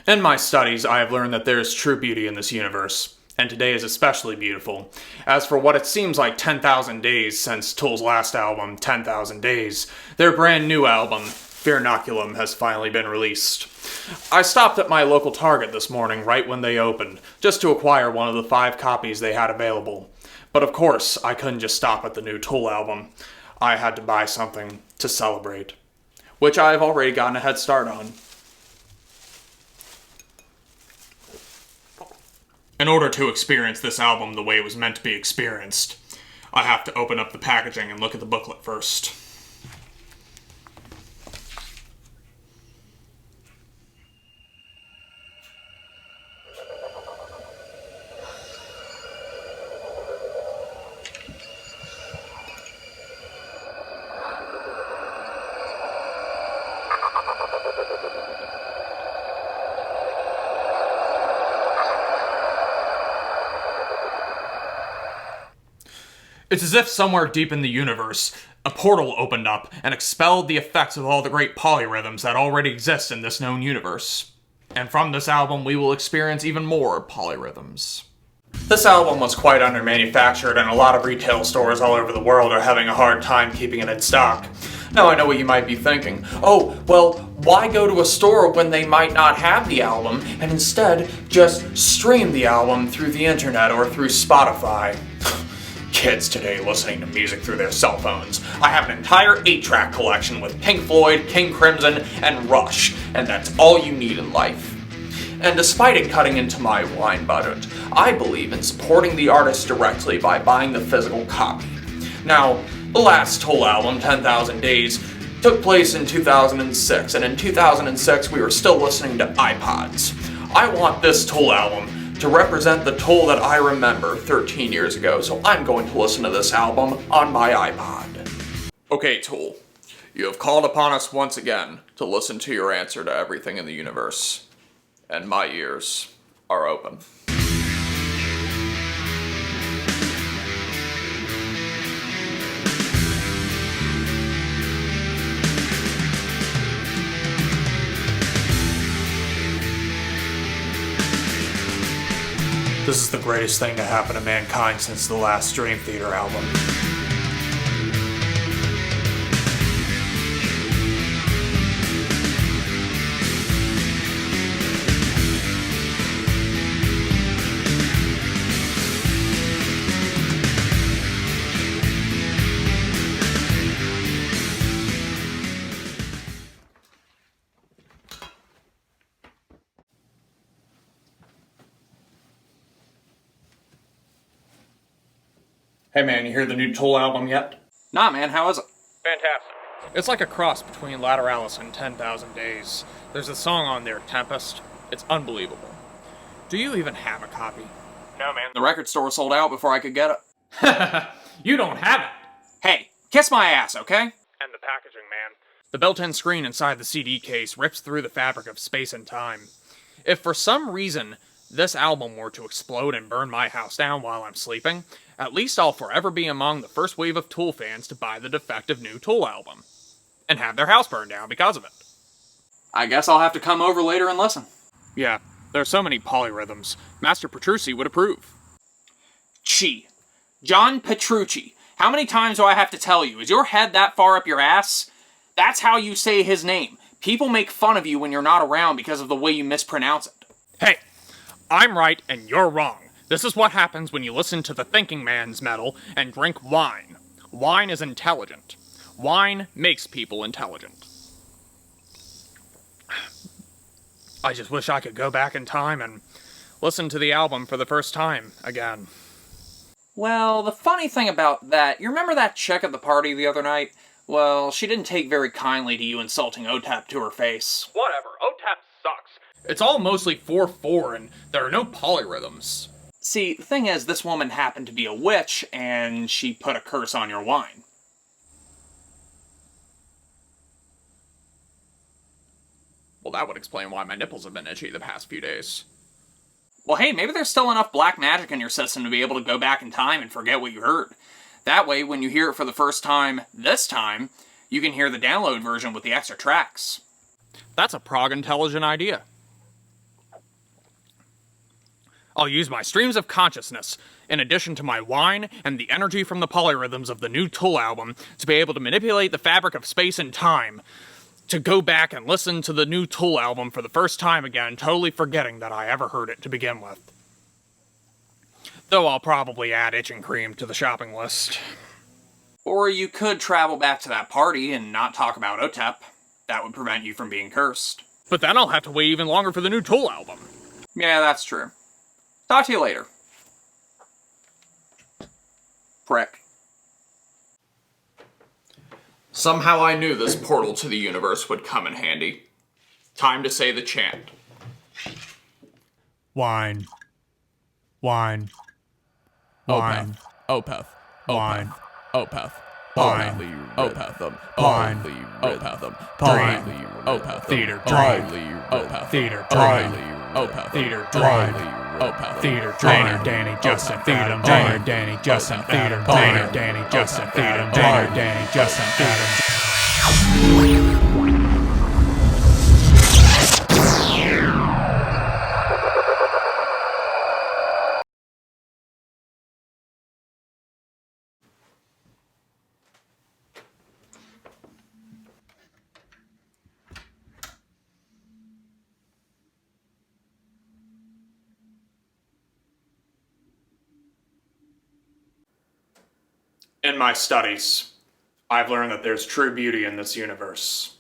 In my studies, I have learned that there is true beauty in this universe, and today is especially beautiful. As for what it seems like 10,000 days since Tool's last album, 10,000 Days, their brand new album, Inoculum, has finally been released. I stopped at my local Target this morning right when they opened, just to acquire one of the 5 copies they had available. But of course, I couldn't just stop at the new Tool album. I had to buy something to celebrate, which I have already gotten a head start on. In order to experience this album the way it was meant to be experienced, I have to open up the packaging and look at the booklet first. It's as if somewhere deep in the universe, a portal opened up and expelled the effects of all the great polyrhythms that already exist in this known universe. And from this album, we will experience even more polyrhythms. This album was quite under-manufactured, and a lot of retail stores all over the world are having a hard time keeping it in stock. Now I know what you might be thinking. Oh, well, why go to a store when they might not have the album, and instead just stream the album through the internet or through Spotify? Kids today listening to music through their cell phones. I have an entire 8-track collection with Pink Floyd, King Crimson, and Rush, and that's all you need in life. And despite it cutting into my wine budget, I believe in supporting the artist directly by buying the physical copy. Now, the last Tool album, 10,000 Days, took place in 2006, and in 2006 we were still listening to iPods. I want this Tool album to represent the Tool that I remember 13 years ago, so I'm going to listen to this album on my iPod. Okay, Tool, you have called upon us once again to listen to your answer to everything in the universe, and my ears are open. This is the greatest thing to happen to mankind since the last Dream Theater album. Hey man, you hear the new Tool album yet? Nah man, how is it? Fantastic. It's like a cross between Lateralis and 10,000 Days. There's a song on there, Tempest. It's unbelievable. Do you even have a copy? No man. The record store sold out before I could get it. You don't have it! Hey, kiss my ass, okay? And the packaging, man. The built-in screen inside the CD case rips through the fabric of space and time. If for some reason this album were to explode and burn my house down while I'm sleeping, at least I'll forever be among the first wave of Tool fans to buy the defective new Tool album. And have their house burned down because of it. I guess I'll have to come over later and listen. Yeah, there are so many polyrhythms. Master Petrucci would approve. John Petrucci. How many times do I have to tell you? Is your head that far up your ass? That's how you say his name. People make fun of you when you're not around because of the way you mispronounce it. Hey, I'm right and you're wrong. This is what happens when you listen to the thinking man's metal and drink wine. Wine is intelligent. Wine makes people intelligent. I just wish I could go back in time and listen to the album for the first time again. Well, the funny thing about that, you remember that chick at the party the other night? Well, she didn't take very kindly to you insulting OTAP to her face. Whatever, OTAP sucks. It's all mostly 4/4 and there are no polyrhythms. See, the thing is, this woman happened to be a witch, and she put a curse on your wine. Well, that would explain why my nipples have been itchy the past few days. Well, hey, maybe there's still enough black magic in your system to be able to go back in time and forget what you heard. That way, when you hear it for the first time, this time, you can hear the download version with the extra tracks. That's a Prog intelligent idea. I'll use my streams of consciousness, in addition to my wine and the energy from the polyrhythms of the new Tool album, to be able to manipulate the fabric of space and time. To go back and listen to the new Tool album for the first time again, totally forgetting that I ever heard it to begin with. Though I'll probably add Itching Cream to the shopping list. Or you could travel back to that party and not talk about OTEP. That would prevent you from being cursed. But then I'll have to wait even longer for the new Tool album. Yeah, that's true. Talk to you later. Prick. Somehow I knew this portal to the universe would come in handy. Time to say the chant. Wine. Wine. Wine. Opeth. Wine. Opeth. Wine. Opeth. Wine. Opeth. Wine. Opeth. Theater drive. Opeth. Theater drive. Opeth. Theater drive. Opeth. Theater drive. Danny Justin. Theater drive. Danny Justin. Theater drive. Danny Justin. Theater drive. Danny Justin. Theater. In my studies, I've learned that there's true beauty in this universe.